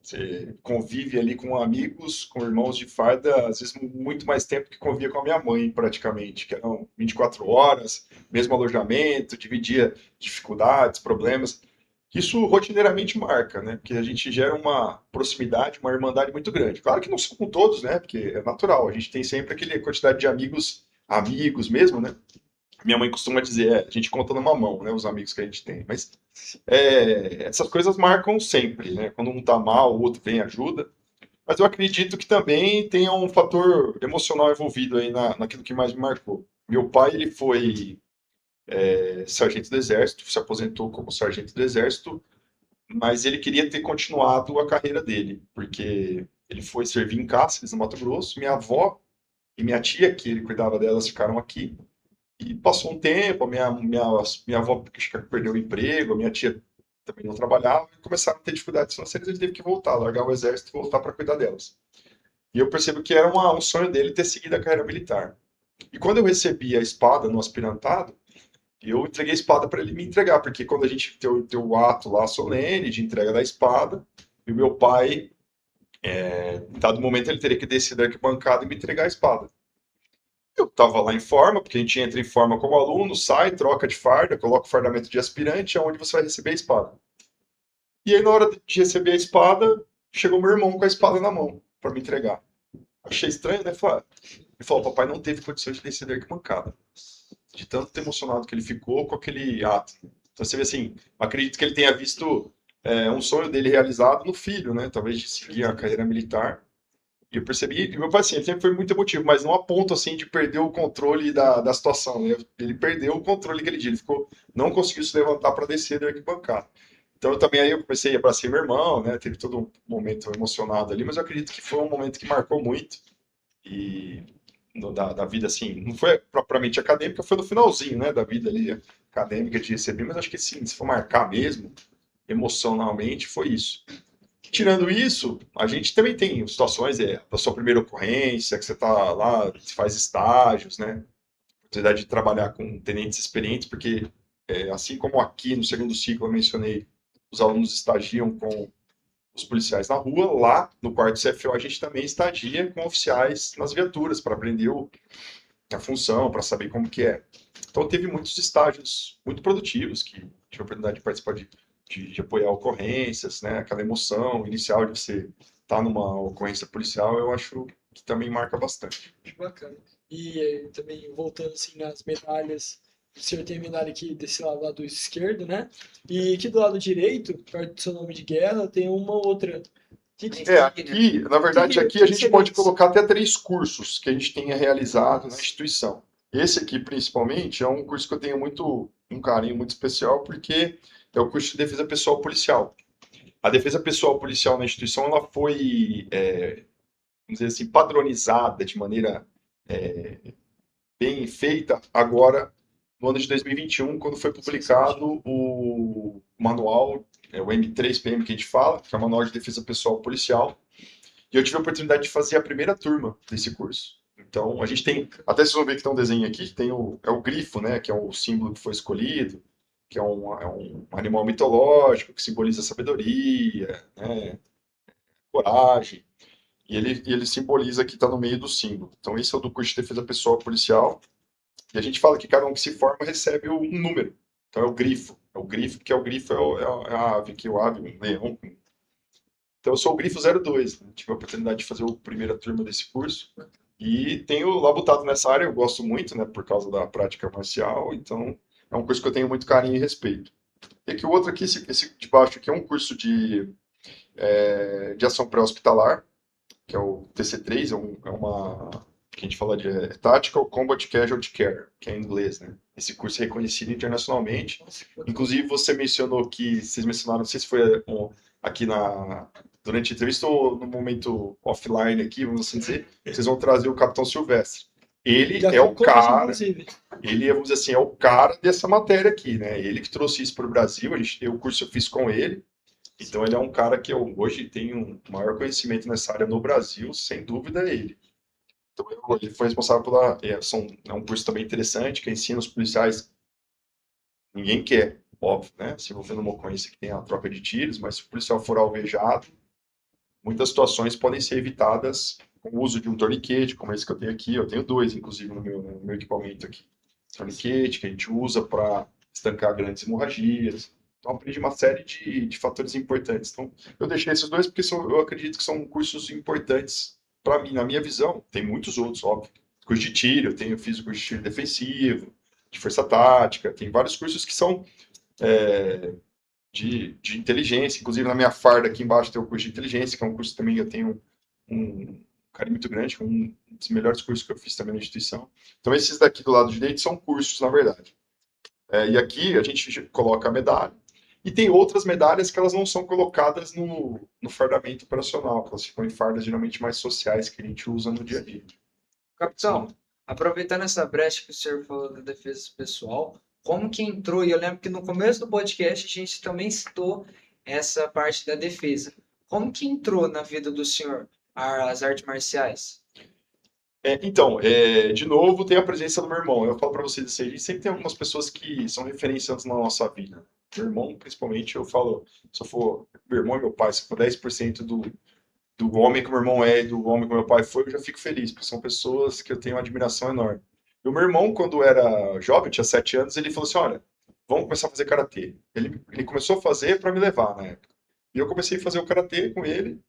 Você convive ali com amigos, com irmãos de farda, às vezes muito mais tempo que convivia com a minha mãe, praticamente, que eram 24 horas, mesmo alojamento, dividia dificuldades, problemas. Isso rotineiramente marca, né? Porque a gente gera uma proximidade, uma irmandade muito grande. Claro que não são com todos, né? Porque é natural, a gente tem sempre aquela quantidade de amigos, amigos mesmo, né? Minha mãe costuma dizer, a gente conta numa mão, né, os amigos que a gente tem. Mas essas coisas marcam sempre, né? Quando um tá mal, o outro vem e ajuda. Mas eu acredito que também tenha um fator emocional envolvido aí naquilo que mais me marcou. Meu pai, ele foi sargento do Exército, se aposentou como sargento do Exército, mas ele queria ter continuado a carreira dele, porque ele foi servir em Cáceres, no Mato Grosso. Minha avó e minha tia, que ele cuidava delas, ficaram aqui. E passou um tempo, minha avó acho que perdeu o emprego, a minha tia também não trabalhava, e começaram a ter dificuldades financeiras, ele teve que voltar, largar o exército e voltar para cuidar delas. E eu percebo que era um sonho dele ter seguido a carreira militar. E quando eu recebi a espada no aspirantado, eu entreguei a espada para ele me entregar, porque quando a gente tem o ato lá solene de entrega da espada, e o meu pai, em dado momento, ele teria que descer da arquibancada e me entregar a espada. Eu estava lá em forma, porque a gente entra em forma como aluno, sai, troca de farda, coloca o fardamento de aspirante, é onde você vai receber a espada. E aí, na hora de receber a espada, chegou meu irmão com a espada na mão, para me entregar. Achei estranho, né? Ele falou, papai não teve condições de descer da arquibancada. De tanto ter emocionado que ele ficou com aquele ato. Então você vê assim, acredito que ele tenha visto um sonho dele realizado no filho, né? Talvez de seguir a carreira militar. E eu percebi, e meu pai, assim, ele sempre foi muito emotivo, mas não a ponto, assim, de perder o controle da situação, né? Ele perdeu o controle aquele dia, não conseguiu se levantar para descer da arquibancada. Então, aí eu comecei a abraçar meu irmão, né? Teve todo um momento emocionado ali, mas eu acredito que foi um momento que marcou muito. E da vida, assim, não foi propriamente acadêmica, foi no finalzinho, né? Da vida ali, acadêmica de receber, mas acho que sim, se for marcar mesmo, emocionalmente, foi isso. Tirando isso, a gente também tem situações, da sua primeira ocorrência, que você está lá, você faz estágios, né? Oportunidade de trabalhar com tenentes experientes, porque assim como aqui no segundo ciclo eu mencionei, os alunos estagiam com os policiais na rua, lá no quarto CFO a gente também estagia com oficiais nas viaturas para aprender a função, para saber como que é. Então teve muitos estágios muito produtivos que tive a oportunidade de participar de apoiar ocorrências, né? Aquela emoção inicial de você estar numa ocorrência policial, eu acho que também marca bastante. Acho bacana. E também voltando assim nas medalhas, o senhor tem a medalha aqui desse lado esquerdo, né? E aqui do lado direito, perto do seu nome de guerra, tem uma outra. Aqui, na verdade, aqui a gente pode colocar até 3 cursos que a gente tenha realizado na instituição. Esse aqui, principalmente, é um curso que eu tenho um carinho muito especial, porque é o curso de defesa pessoal policial. A defesa pessoal policial na instituição, ela foi, vamos dizer assim, padronizada de maneira bem feita agora, no ano de 2021, quando foi publicado o manual, o M3PM que a gente fala, que é o Manual de Defesa Pessoal Policial, e eu tive a oportunidade de fazer a primeira turma desse curso. Então, a gente tem, até vocês vão ver que tem um desenho aqui, que tem o grifo, né, que é o símbolo que foi escolhido, que é um animal mitológico, que simboliza sabedoria, né, coragem, e ele simboliza que está no meio do símbolo. Então, esse é o do curso de defesa pessoal policial, e a gente fala que cada um que se forma recebe um número. Então, é o grifo. É o grifo, que é o grifo, é a ave, que é o ave, um leão. Então, eu sou o grifo 02, né? Tive a oportunidade de fazer a primeira turma desse curso. E tenho labutado nessa área, eu gosto muito, né, por causa da prática marcial, então é um curso que eu tenho muito carinho e respeito. E aqui o outro aqui, esse de baixo aqui é um curso de ação pré-hospitalar, que é o TC3, é uma que a gente fala de Tactical Combat Casualty Care, que é em inglês, né? Esse curso é reconhecido internacionalmente. Inclusive, vocês mencionaram, não sei se foi aqui durante a entrevista ou no momento offline aqui, vamos assim dizer, vocês vão trazer o Capitão Silvestre. Ele Já é o ficou convite, cara, inclusive. ele, vamos dizer assim, é o cara dessa matéria aqui, né? Ele que trouxe isso para o Brasil, o curso eu fiz com ele, então ele é um cara que eu hoje tenho um maior conhecimento nessa área no Brasil, sem dúvida é ele. Então ele foi responsável é um curso também interessante, que ensina os policiais, ninguém quer, óbvio, né? Se envolver numa ocorrência que tem a troca de tiros, mas se o policial for alvejado, muitas situações podem ser evitadas com o uso de um torniquete, como esse que eu tenho aqui, eu tenho 2, inclusive, no meu equipamento aqui. Torniquete, que a gente usa para estancar grandes hemorragias. Então, aprendi uma série de fatores importantes. Então, eu deixei esses 2 porque eu acredito que são cursos importantes para mim, na minha visão. Tem muitos outros, óbvio. Curso de tiro, eu fiz o curso de tiro defensivo, de força tática, tem vários cursos que são de inteligência. Inclusive, na minha farda aqui embaixo tem o curso de inteligência, que é um curso também que eu tenho um carinho muito grande, que é um dos melhores cursos que eu fiz também na instituição. Então, esses daqui do lado direito são cursos, na verdade. E aqui a gente coloca a medalha. E tem outras medalhas que elas não são colocadas no fardamento operacional, que elas ficam em fardas geralmente mais sociais que a gente usa no dia a dia. Capitão, aproveitando essa brecha que o senhor falou da defesa pessoal, como que entrou? E eu lembro que no começo do podcast a gente também citou essa parte da defesa. Como que entrou na vida do senhor as artes marciais? Então, de novo, tem a presença do meu irmão. Eu falo para vocês assim, a gente sempre tem algumas pessoas que são referências na nossa vida. Meu irmão, principalmente, eu falo, se eu for meu irmão e meu pai, se for 10% do homem que o meu irmão é e do homem que o meu pai foi, eu já fico feliz, porque são pessoas que eu tenho uma admiração enorme. E o meu irmão, quando era jovem, tinha 7 anos, ele falou assim, olha, vamos começar a fazer karatê. Ele começou a fazer para me levar na época. E eu comecei a fazer o karatê com ele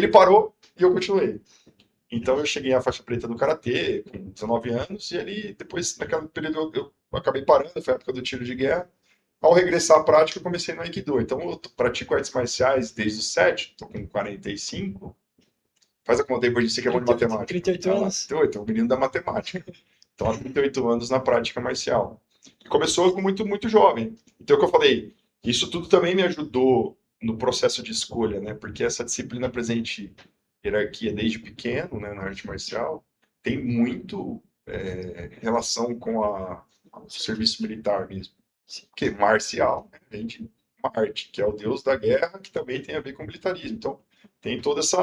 parou e eu continuei. Então eu cheguei à faixa preta do karatê com 19 anos e ele depois naquele período eu acabei parando, foi a época do tiro de guerra. Ao regressar à prática eu comecei no Aikido. Então eu pratico artes marciais desde os 7, estou com 45. Faz a conta aí, depois de você que é bom de matemática. 38 anos. 38, é o menino da matemática. Então há 38 anos na prática marcial. E começou com muito, muito jovem. Então é o que eu falei, isso tudo também me ajudou no processo de escolha, né? Porque essa disciplina presente hierarquia desde pequeno, né, na arte marcial, tem muito relação com o serviço militar mesmo. Porque marcial, né, vem de Marte, que é o deus da guerra, que também tem a ver com militarismo. Então, tem todo esse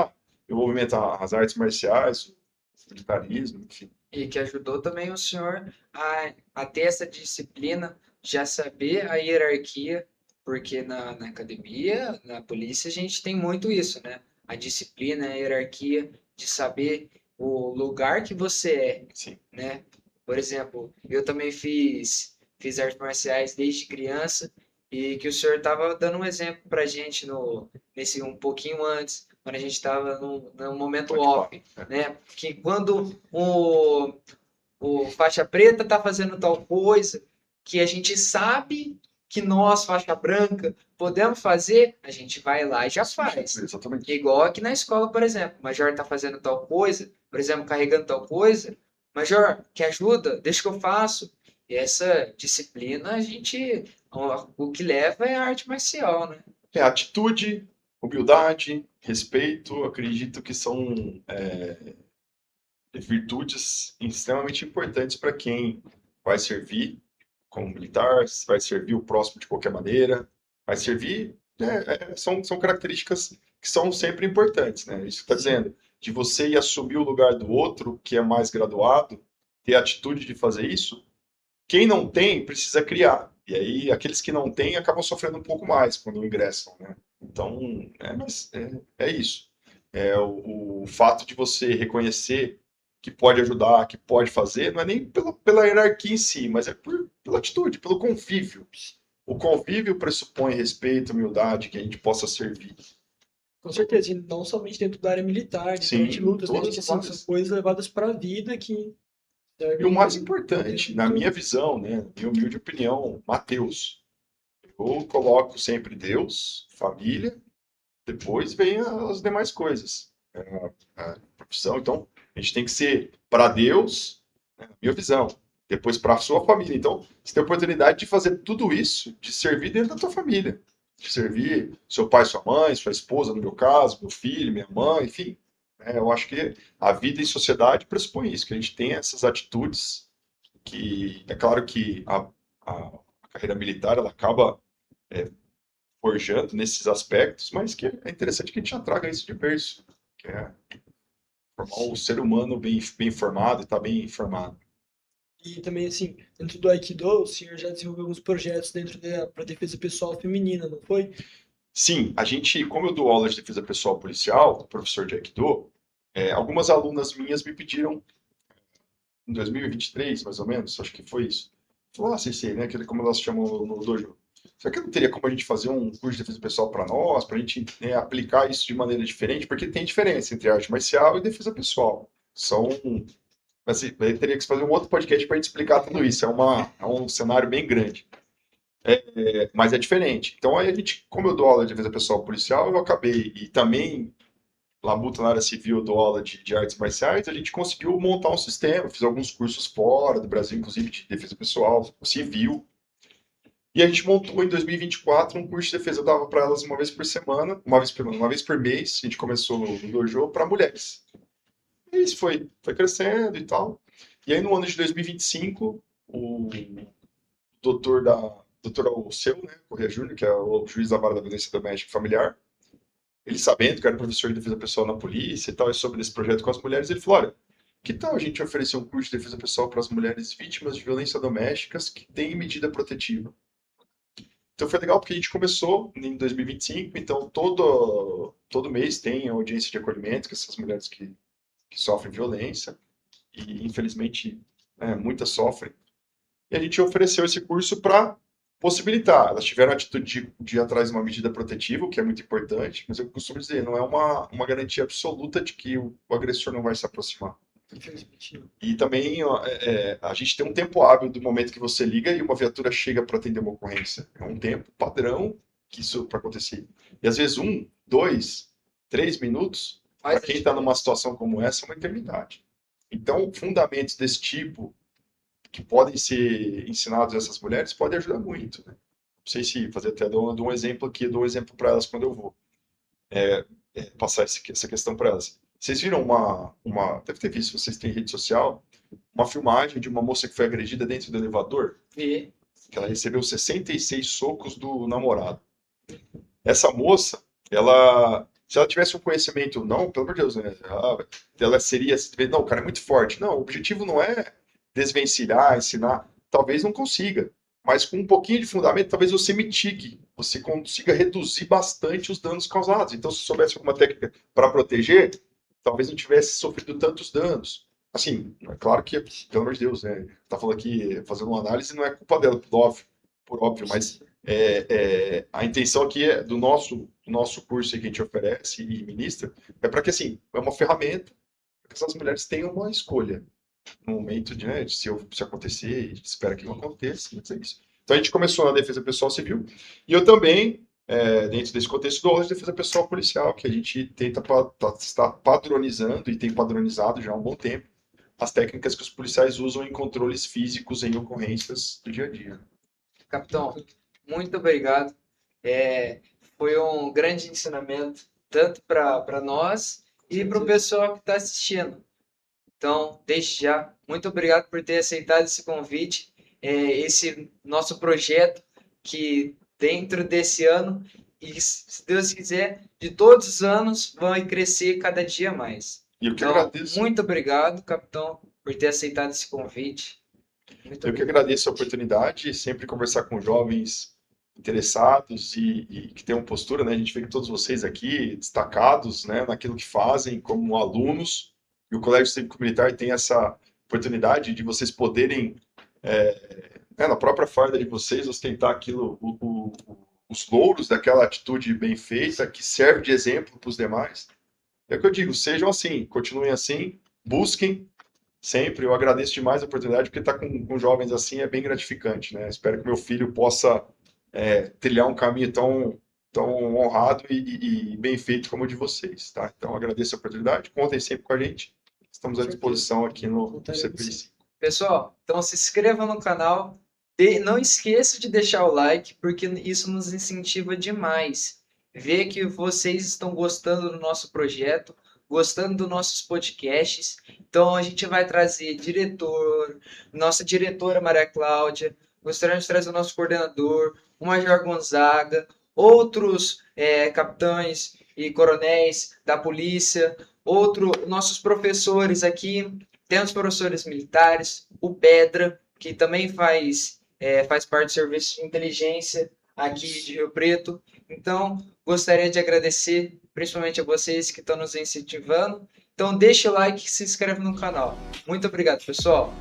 envolvimento, as artes marciais, o militarismo, enfim. E que ajudou também o senhor a ter essa disciplina, já saber a hierarquia, porque na academia, na polícia, a gente tem muito isso, né? A disciplina, a hierarquia, de saber o lugar que você é, Sim. né? Por exemplo, eu também fiz artes marciais desde criança, e que o senhor estava dando um exemplo pra gente nesse um pouquinho antes, quando a gente estava num momento Pode falar. off, né? Que quando o faixa preta está fazendo tal coisa que a gente sabe que nós, faixa branca, podemos fazer, a gente vai lá e já faz. Exatamente. Igual aqui na escola, por exemplo, o major está fazendo tal coisa, por exemplo, carregando tal coisa, major, que ajuda? Deixa que eu faço. E essa disciplina, o que leva é a arte marcial, né? É atitude, humildade, respeito, acredito que são virtudes extremamente importantes para quem vai servir como militar, vai servir o próximo de qualquer maneira, vai servir, né, são características que são sempre importantes, né? Isso que está dizendo, de você ir assumir o lugar do outro, que é mais graduado, ter a atitude de fazer isso, quem não tem precisa criar. E aí, aqueles que não têm acabam sofrendo um pouco mais quando ingressam, né? Então, é isso. É o fato de você reconhecer que pode ajudar, que pode fazer, não é nem pela hierarquia em si, mas é pela atitude, pelo convívio. O convívio pressupõe respeito, humildade, que a gente possa servir. Com certeza, e não somente dentro da área militar, de durante Sim, lutas, né? todas Que as assim, são áreas. coisas levadas para a vida que E o mais servem importante, dentro na do... minha visão, né, minha humilde opinião, Mateus. Eu coloco sempre Deus, família, depois vem as demais coisas. A profissão, então, a gente tem que ser para Deus, né, na minha visão, depois para a sua família. Então, você tem a oportunidade de fazer tudo isso, de servir dentro da tua família. De servir seu pai, sua mãe, sua esposa, no meu caso, meu filho, minha mãe, enfim. Eu acho que a vida em sociedade pressupõe isso, que a gente tem essas atitudes que, é claro que a carreira militar, ela acaba forjando nesses aspectos, mas que é interessante que a gente já traga isso de berço, que é formar um ser humano bem formado e estar bem informado. E também, assim, dentro do Aikido, o senhor já desenvolveu alguns projetos dentro da para defesa pessoal feminina, não foi? Sim, a gente, como eu dou aula de defesa pessoal policial, professor de Aikido, algumas alunas minhas me pediram, em 2023, mais ou menos, acho que foi isso. Falou, Sensei, né, que como elas chamam no dojo. Será que não teria como a gente fazer um curso de defesa pessoal para nós, para a gente, né, aplicar isso de maneira diferente? Porque tem diferença entre arte marcial e defesa pessoal. São, assim, aí teria que fazer um outro podcast para a gente explicar tudo isso. É um cenário bem grande. Mas é diferente. Então, aí a gente, como eu dou aula de defesa pessoal policial, eu acabei, e também labuta na área civil, eu dou aula de artes marciais, a gente conseguiu montar um sistema, fiz alguns cursos fora do Brasil, inclusive de defesa pessoal, civil, e a gente montou em 2024 um curso de defesa, eu dava para elas uma vez por semana, uma vez por mês, a gente começou no dojo para mulheres. E isso foi crescendo e tal. E aí no ano de 2025, o doutor Alceu, né, Corrêa Júnior, que é o juiz da vara da violência doméstica e familiar, ele sabendo que eu era professor de defesa pessoal na polícia e tal, e sobre esse projeto com as mulheres, ele falou, olha, que tal a gente oferecer um curso de defesa pessoal para as mulheres vítimas de violência domésticas que têm medida protetiva? Então foi legal porque a gente começou em 2025, então todo mês tem audiência de acolhimento com essas mulheres que sofrem violência, e infelizmente muitas sofrem. E a gente ofereceu esse curso para possibilitar. Elas tiveram a atitude de ir atrás de uma medida protetiva, o que é muito importante, mas eu costumo dizer, não é uma garantia absoluta de que o agressor não vai se aproximar. Infelizmente, não. E também ó, a gente tem um tempo hábil do momento que você liga e uma viatura chega para atender uma ocorrência. É um tempo padrão que isso para acontecer. E às vezes 1, 2, 3 minutos, para Faz a quem está numa diferença. situação como essa, é uma eternidade. Então, fundamentos desse tipo que podem ser ensinados a essas mulheres podem ajudar muito. Né? Não sei se fazer até dou um exemplo aqui, dou um exemplo para elas quando eu vou passar essa questão para elas. Vocês viram deve ter visto, vocês têm rede social, uma filmagem de uma moça que foi agredida dentro do elevador, E que ela recebeu 66 socos do namorado. Essa moça, ela Se ela tivesse um conhecimento, não, pelo amor de Deus, né? Ela seria, não, o cara é muito forte. Não, o objetivo não é desvencilhar, ensinar. Talvez não consiga, mas com um pouquinho de fundamento, talvez você mitigue, você consiga reduzir bastante os danos causados. Então, se soubesse alguma técnica para proteger, talvez não tivesse sofrido tantos danos. Assim, é claro que, pelo amor de Deus, né? Tá falando aqui, fazendo uma análise, não é culpa dela, por óbvio, mas a intenção aqui do nosso curso que a gente oferece e ministra é para que, assim, é uma ferramenta para que essas mulheres tenham uma escolha no momento de, né, de se acontecer, a gente espera que não aconteça, mas é isso. Então a gente começou na defesa pessoal civil e eu também, dentro desse contexto, dou aula de defesa pessoal policial, que a gente tenta estar padronizando e tem padronizado já há um bom tempo as técnicas que os policiais usam em controles físicos em ocorrências do dia a dia. Capitão, muito obrigado. É, foi um grande ensinamento, tanto para nós e para o pessoal que está assistindo. Então, desde já, muito obrigado por ter aceitado esse convite, esse nosso projeto, que dentro desse ano, e se Deus quiser, de todos os anos, vai crescer cada dia mais. E eu que Então, agradeço. muito obrigado, capitão, por ter aceitado esse convite. Muito Eu que obrigado. agradeço a oportunidade, sempre conversar com jovens interessados e que tenham postura, né? A gente vê que todos vocês aqui destacados, né, naquilo que fazem como alunos, e o Colégio Cívico Militar tem essa oportunidade de vocês poderem, na própria farda de vocês, ostentar aquilo, os louros daquela atitude bem feita, que serve de exemplo para os demais. É o que eu digo, sejam assim, continuem assim, busquem sempre. Eu agradeço demais a oportunidade, porque estar com jovens assim é bem gratificante, né? Espero que meu filho possa trilhar um caminho tão honrado e bem feito como o de vocês, tá? Então, agradeço a oportunidade, contem sempre com a gente. Estamos à Com certeza. disposição aqui no Contaremos CPI. Pessoal, então se inscreva no canal, não esqueça de deixar o like, porque isso nos incentiva demais. Ver que vocês estão gostando do nosso projeto, gostando dos nossos podcasts. Então a gente vai trazer diretor, nossa diretora Maria Cláudia, gostaríamos de trazer o nosso coordenador, o Major Gonzaga, outros capitães e coronéis da polícia, nossos professores aqui. Temos professores militares, o Pedra, que também faz parte do serviço de inteligência aqui de Rio Preto. Então, gostaria de agradecer principalmente a vocês que estão nos incentivando. Então, deixa o like e se inscreve no canal. Muito obrigado, pessoal.